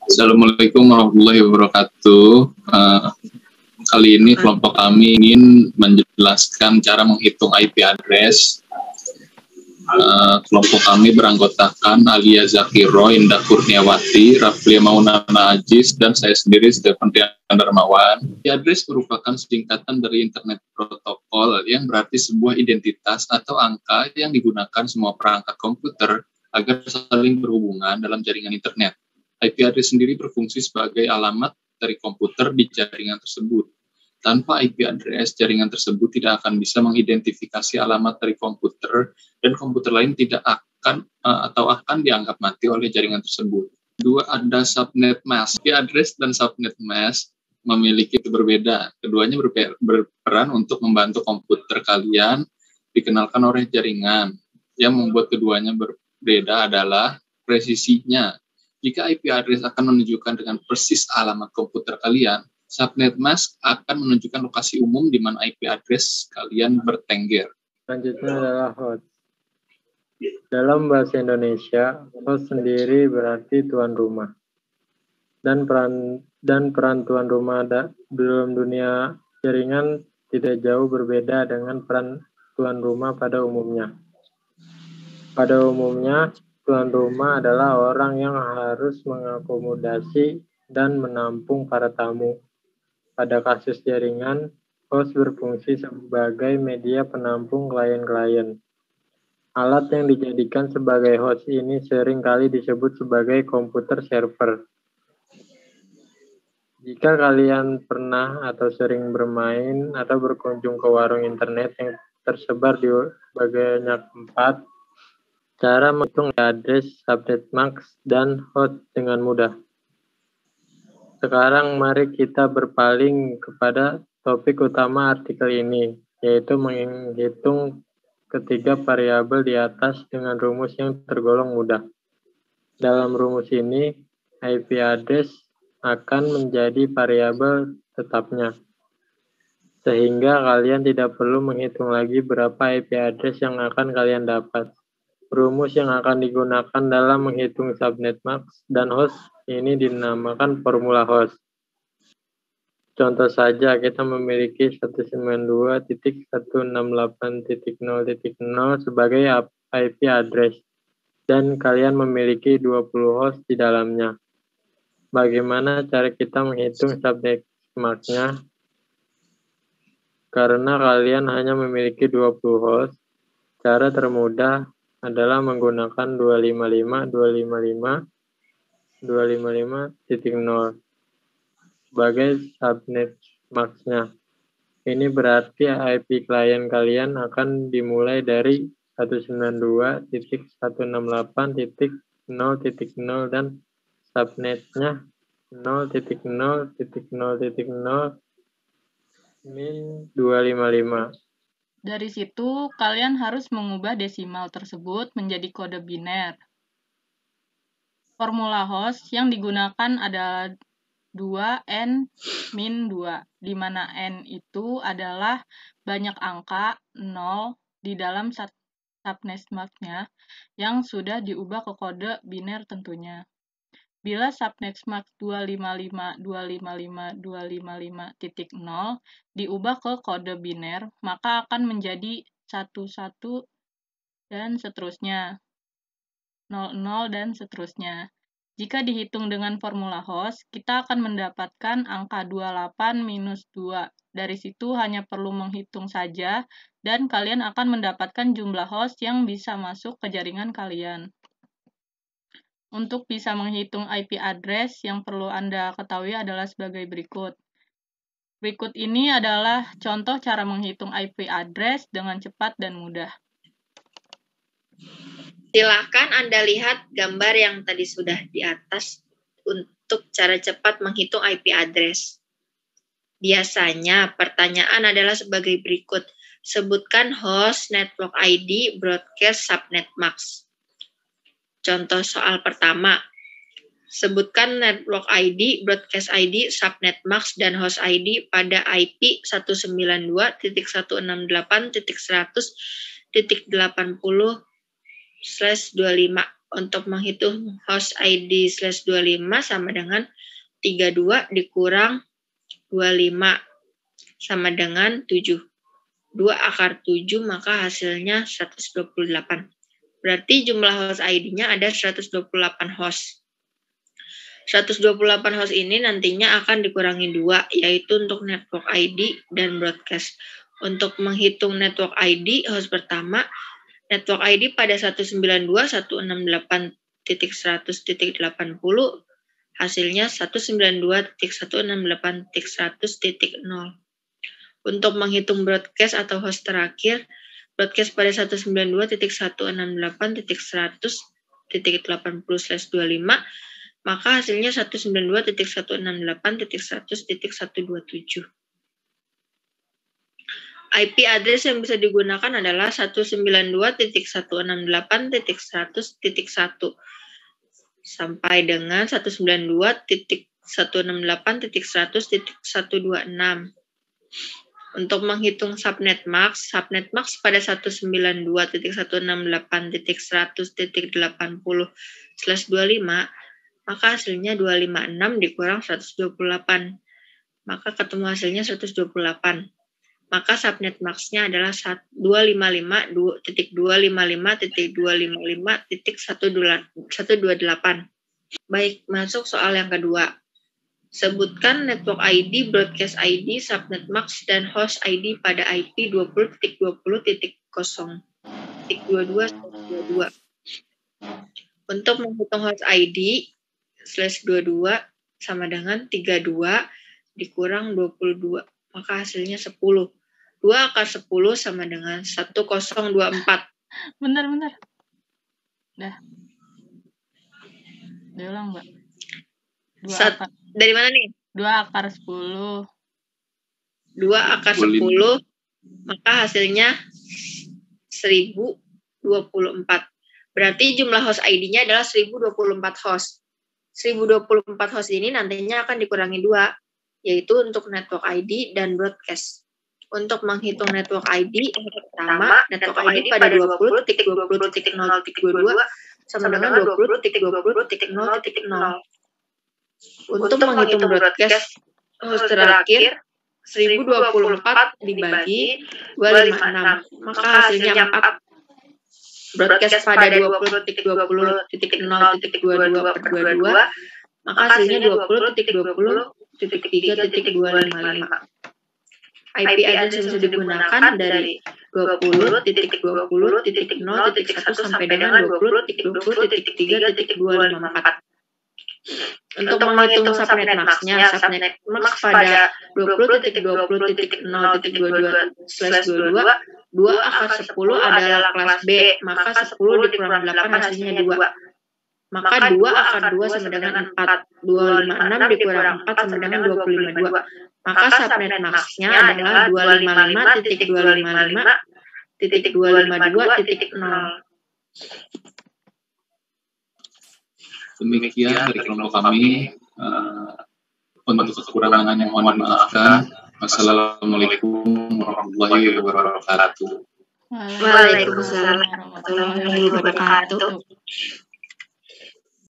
Assalamualaikum warahmatullahi wabarakatuh. Kali ini kelompok kami ingin menjelaskan cara menghitung IP address. Kelompok kami beranggotakan Alia Zakiro, Indah Kurniawati, Raflia Maunana Ajis, dan saya sendiri Stephen Darmawan. IP address merupakan singkatan dari Internet Protocol yang berarti sebuah identitas atau angka yang digunakan semua perangkat komputer agar saling berhubungan dalam jaringan internet. IP address sendiri berfungsi sebagai alamat dari komputer di jaringan tersebut. Tanpa IP address, jaringan tersebut tidak akan bisa mengidentifikasi alamat dari komputer, dan komputer lain tidak akan dianggap mati oleh jaringan tersebut. Kedua, ada subnet mask. IP address dan subnet mask memiliki berbeda. Keduanya berperan untuk membantu komputer kalian dikenalkan oleh jaringan. Yang membuat keduanya berbeda adalah presisinya. Jika IP address akan menunjukkan dengan persis alamat komputer kalian, subnet mask akan menunjukkan lokasi umum di mana IP address kalian bertengger. Selanjutnya adalah host. Dalam bahasa Indonesia, host sendiri berarti tuan rumah. Dan peran tuan rumah dalam dunia jaringan tidak jauh berbeda dengan peran tuan rumah pada umumnya. Pada umumnya, tuan rumah adalah orang yang harus mengakomodasi dan menampung para tamu. Pada kasus jaringan, host berfungsi sebagai media penampung klien-klien. Alat yang dijadikan sebagai host ini sering kali disebut sebagai komputer server. Jika kalian pernah atau sering bermain atau berkunjung ke warung internet yang tersebar di banyak tempat, cara menghitung address, subnet mask, dan host dengan mudah. Sekarang mari kita berpaling kepada topik utama artikel ini, yaitu menghitung ketiga variabel di atas dengan rumus yang tergolong mudah. Dalam rumus ini, IP address akan menjadi variabel tetapnya, sehingga kalian tidak perlu menghitung lagi berapa IP address yang akan kalian dapat. Rumus yang akan digunakan dalam menghitung subnet mask dan host ini dinamakan formula host. Contoh saja, kita memiliki 192.168.0.0 sebagai IP address, dan kalian memiliki 20 host di dalamnya. Bagaimana cara kita menghitung subnet mask-nya? Karena kalian hanya memiliki 20 host, cara termudah adalah menggunakan 255.255.255.0 sebagai subnet mask-nya. Ini berarti IP klien kalian akan dimulai dari 192.168.0.0 dan subnetnya 0.0.0-255. Dari situ, kalian harus mengubah desimal tersebut menjadi kode biner. Formula host yang digunakan adalah 2n-2, di mana n itu adalah banyak angka 0 di dalam subnet mask-nya yang sudah diubah ke kode biner tentunya. Bila subnet mask 255.255.255.0 diubah ke kode biner, maka akan menjadi 11 dan seterusnya, 00 dan seterusnya. Jika dihitung dengan formula host, kita akan mendapatkan angka 28 minus 2. Dari situ hanya perlu menghitung saja, dan kalian akan mendapatkan jumlah host yang bisa masuk ke jaringan kalian. Untuk bisa menghitung IP address, yang perlu Anda ketahui adalah sebagai berikut. Berikut ini adalah contoh cara menghitung IP address dengan cepat dan mudah. Silakan Anda lihat gambar yang tadi sudah di atas untuk cara cepat menghitung IP address. Biasanya pertanyaan adalah sebagai berikut. Sebutkan host, network ID, broadcast, subnet mask. Contoh soal pertama, sebutkan network ID, broadcast ID, subnet mask, dan host ID pada IP 192.168.100.80/25. Untuk menghitung host ID /25 sama dengan 32 dikurang 25 sama dengan 7. 2 akar 7 maka hasilnya 128. Berarti jumlah host ID-nya ada 128 host. 128 host ini nantinya akan dikurangi 2, yaitu untuk network ID dan broadcast. Untuk menghitung network ID host pertama, network ID pada 192.168.100.80 hasilnya 192.168.100.0. Untuk menghitung broadcast atau host terakhir, broadcast pada 192.168.100.80/25, maka hasilnya 192.168.100.127. IP address yang bisa digunakan adalah 192.168.100.1 sampai dengan 192.168.100.126. Untuk menghitung subnet max pada 192.168.100.80/25, maka hasilnya 256 dikurang 128. Maka ketemu hasilnya 128. Maka subnet max-nya adalah 255.255.255.128. Baik, masuk soal yang kedua. Sebutkan network ID, broadcast ID, subnet max, dan host ID pada IP 20.20.0.22/22. Untuk menghitung host ID /22 sama dengan 32 dikurang 22, maka hasilnya 10. 2 akar 10 sama dengan 1024. Bentar. Dah. Diulang, Mbak. 2 akar. Dari mana nih? 2 akar 10. 2 akar 10, maka hasilnya 1024. Berarti jumlah host ID-nya adalah 1024 host. 1024 host ini nantinya akan dikurangi 2, yaitu untuk network ID dan broadcast. Untuk menghitung network ID, yang pertama, network ID pada 20.20.0.22 sama dengan 20.20.0.0. Untuk menghitung broadcast host terakhir, 1024 dibagi 256, maka hasilnya 4. Broadcast pada 20.20.0.22/22, maka hasilnya 20.20.3.255. IP address yang bisa digunakan dari 20.20.0.1 sampai dengan 20.20.3.254. Untuk menghitung subnet max-nya, subnet max pada 20.20.0.22/22, 2 akar 10 adalah kelas B, maka 10 dikurang 8 hasilnya 2. Maka 2 akar 2 sama dengan 4. 256 dikurang 4 sama dengan 252. Maka subnet max-nya adalah 255.255.252.0. Demikian dari kelompok kami. Untuk kekurangan yang mohon maafkan. Wassalamualaikum warahmatullahi wabarakatuh. Waalaikumsalam warahmatullahi wabarakatuh.